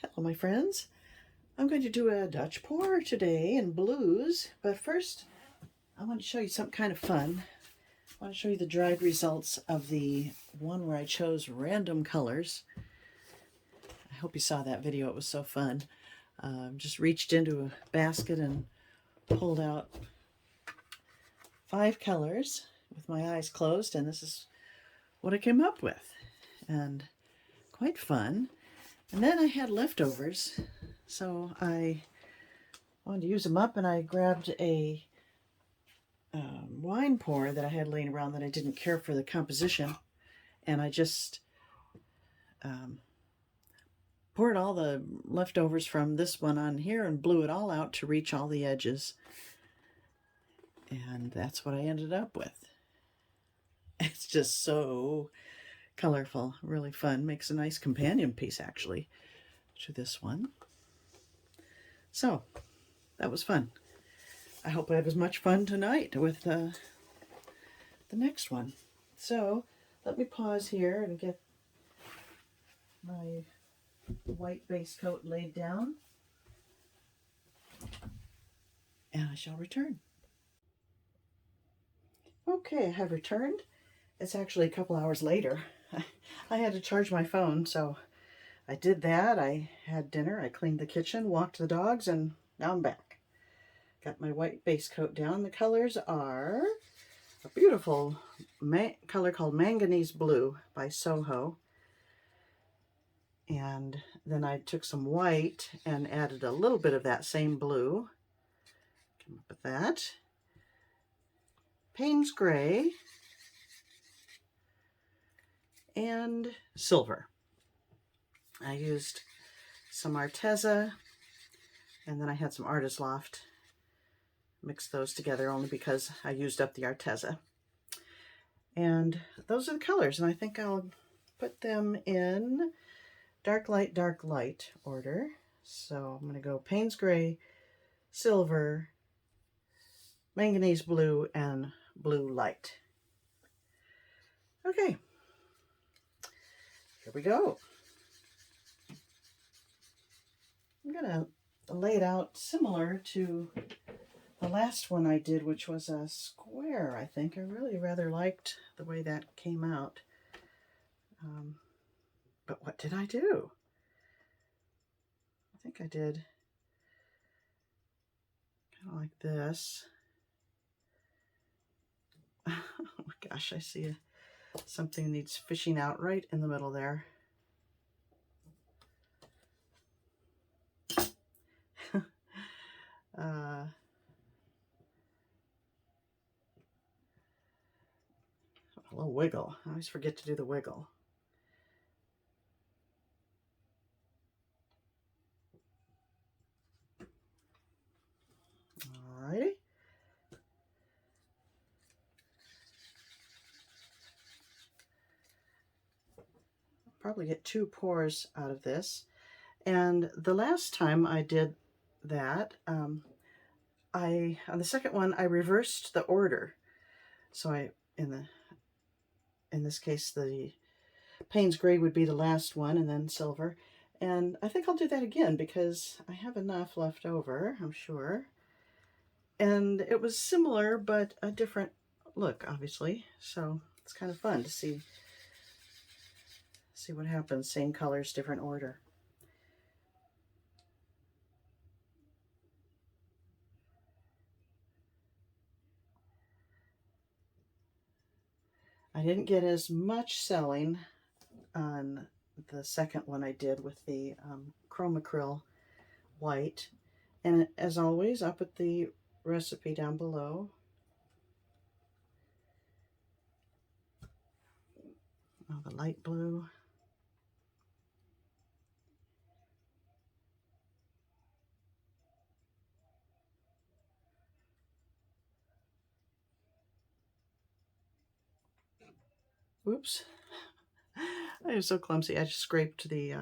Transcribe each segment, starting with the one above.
Hello, my friends. I'm going to do a Dutch pour today in blues, but first I want to show you something kind of fun. I want to show you the dried results of the one where I chose random colors. I hope you saw that video. It was so fun. Just reached into a basket and pulled out 5 colors with my eyes closed, and this is what I came up with. And quite fun. And then I had leftovers, so I wanted to use them up, and I grabbed a wine pour that I had laying around that I didn't care for the composition, and I just poured all the leftovers from this one on here and blew it all out to reach all the edges, and that's what I ended up with. It's just so colorful, really fun. Makes a nice companion piece actually to this one. So that was fun. I hope I have as much fun tonight with the next one. So let me pause here and get my white base coat laid down, and I shall return. Okay, I have returned. It's actually a couple hours later. I had to charge my phone, so I did that. I had dinner, I cleaned the kitchen, walked the dogs, and now I'm back. Got my white base coat down. The colors are a beautiful color called Manganese Blue by Soho. And then I took some white and added a little bit of that same blue. Came up with that. Payne's Gray and silver. I used some Arteza, and then I had some Artist Loft. Mixed those together only because I used up the Arteza. And those are the colors, and I think I'll put them in dark light order. So I'm going to go Payne's Gray, silver, manganese blue, and blue light. Okay, here we go. I'm going to lay it out similar to the last one I did, which was a square, I think. I really rather liked the way that came out. But what did I do? I think I did kind of like this. Oh my gosh, I see something needs fishing out right in the middle there. A little wiggle. I always forget to do the wiggle. Alrighty. Probably get 2 pours out of this. And the last time I did that, on the second one I reversed the order. So in this case the Payne's Gray would be the last one, and then silver. And I think I'll do that again because I have enough left over, I'm sure. And it was similar, but a different look, obviously. So it's kind of fun to see what happens. Same colors, different order. I didn't get as much selling on the second one I did with the Chromacryl white. And as always, I'll put the recipe down below. Oh, the light blue. Oops. I was so clumsy. I just scraped the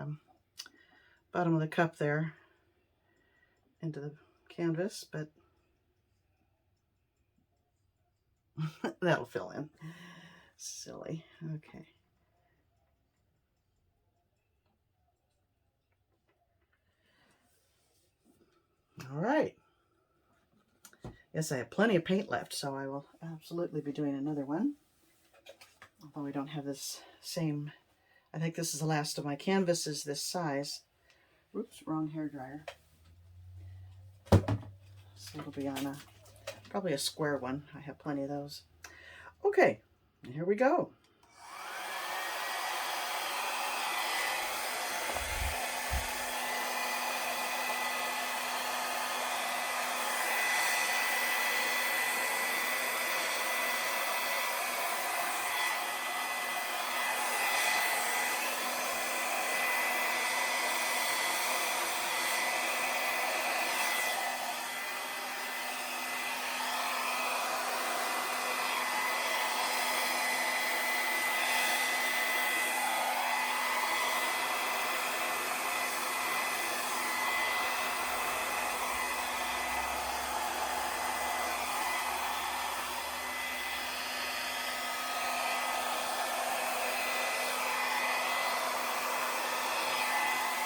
bottom of the cup there into the canvas, but that'll fill in. Silly. Okay. All right. Yes, I have plenty of paint left, so I will absolutely be doing another one. Although I don't have this same, I think this is the last of my canvases this size. Oops, wrong hair dryer. So it'll be on probably a square one. I have plenty of those. Okay, here we go.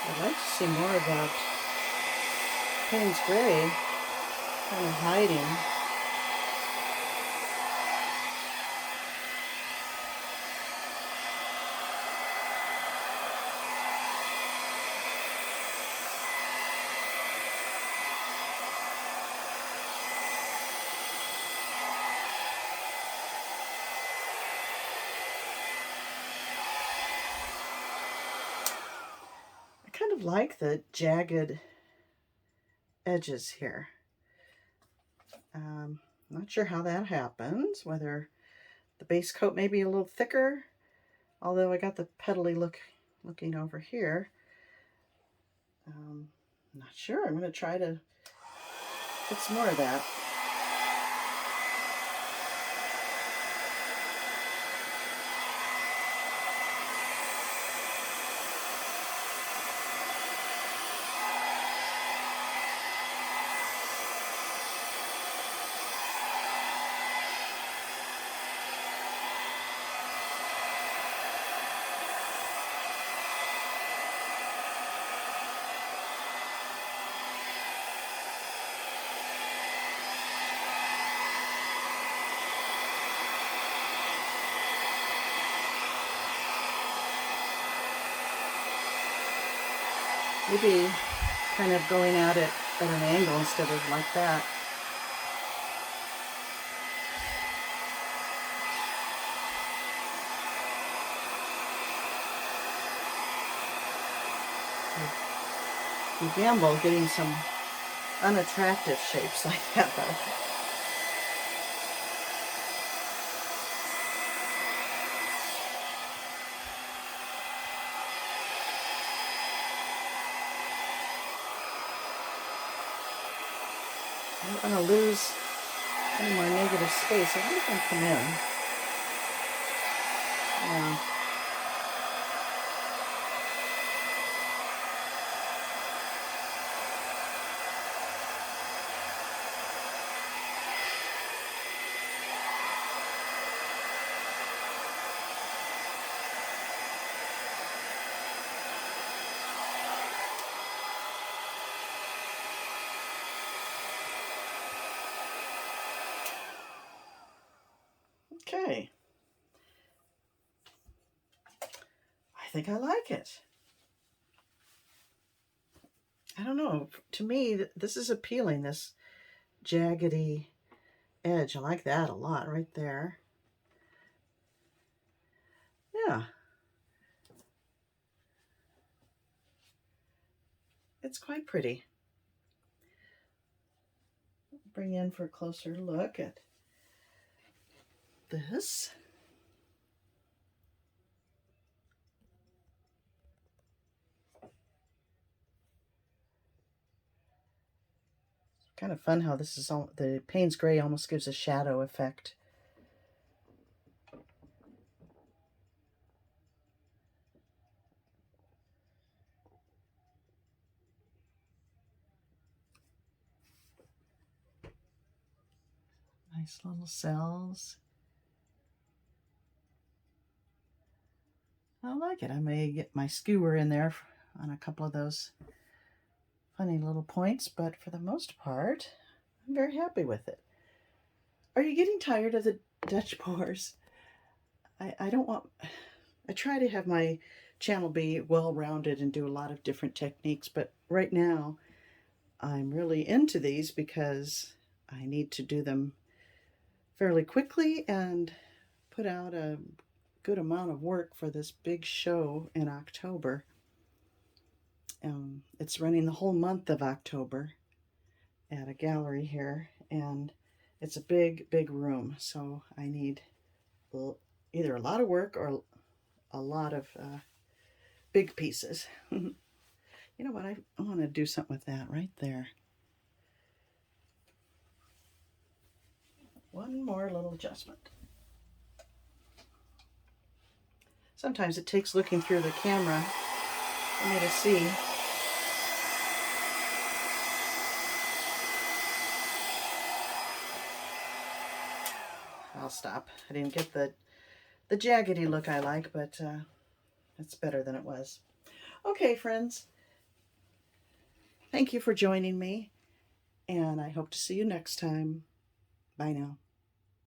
I'd like to see more of that Payne's gray kind of hiding. I kind of like the jagged edges here. Not sure how that happens, whether the base coat may be a little thicker, although I got the petally looking over here. Not sure. I'm going to try to get some more of that. Maybe kind of going at it at an angle instead of like that. You gamble getting some unattractive shapes like that though. I don't want to lose any more negative space. I wonder if I can come in. Yeah. Okay. I think I like it. I don't know. To me, this is appealing, this jaggedy edge. I like that a lot right there. Yeah. It's quite pretty. Bring in for a closer look at this. Kind of fun how this is all, the Payne's gray almost gives a shadow effect. Nice little cells. I like it. I may get my skewer in there on a couple of those funny little points, but for the most part, I'm very happy with it. Are you getting tired of the Dutch pours? I don't want... I try to have my channel be well-rounded and do a lot of different techniques, but right now I'm really into these because I need to do them fairly quickly and put out a good amount of work for this big show in October. It's running the whole month of October at a gallery here, and it's a big, big room, so I need either a lot of work or a lot of big pieces. You know what? I want to do something with that right there. One more little adjustment. Sometimes it takes looking through the camera for me to see. I'll stop. I didn't get the jaggedy look I like, but it's better than it was. Okay, friends. Thank you for joining me, and I hope to see you next time. Bye now.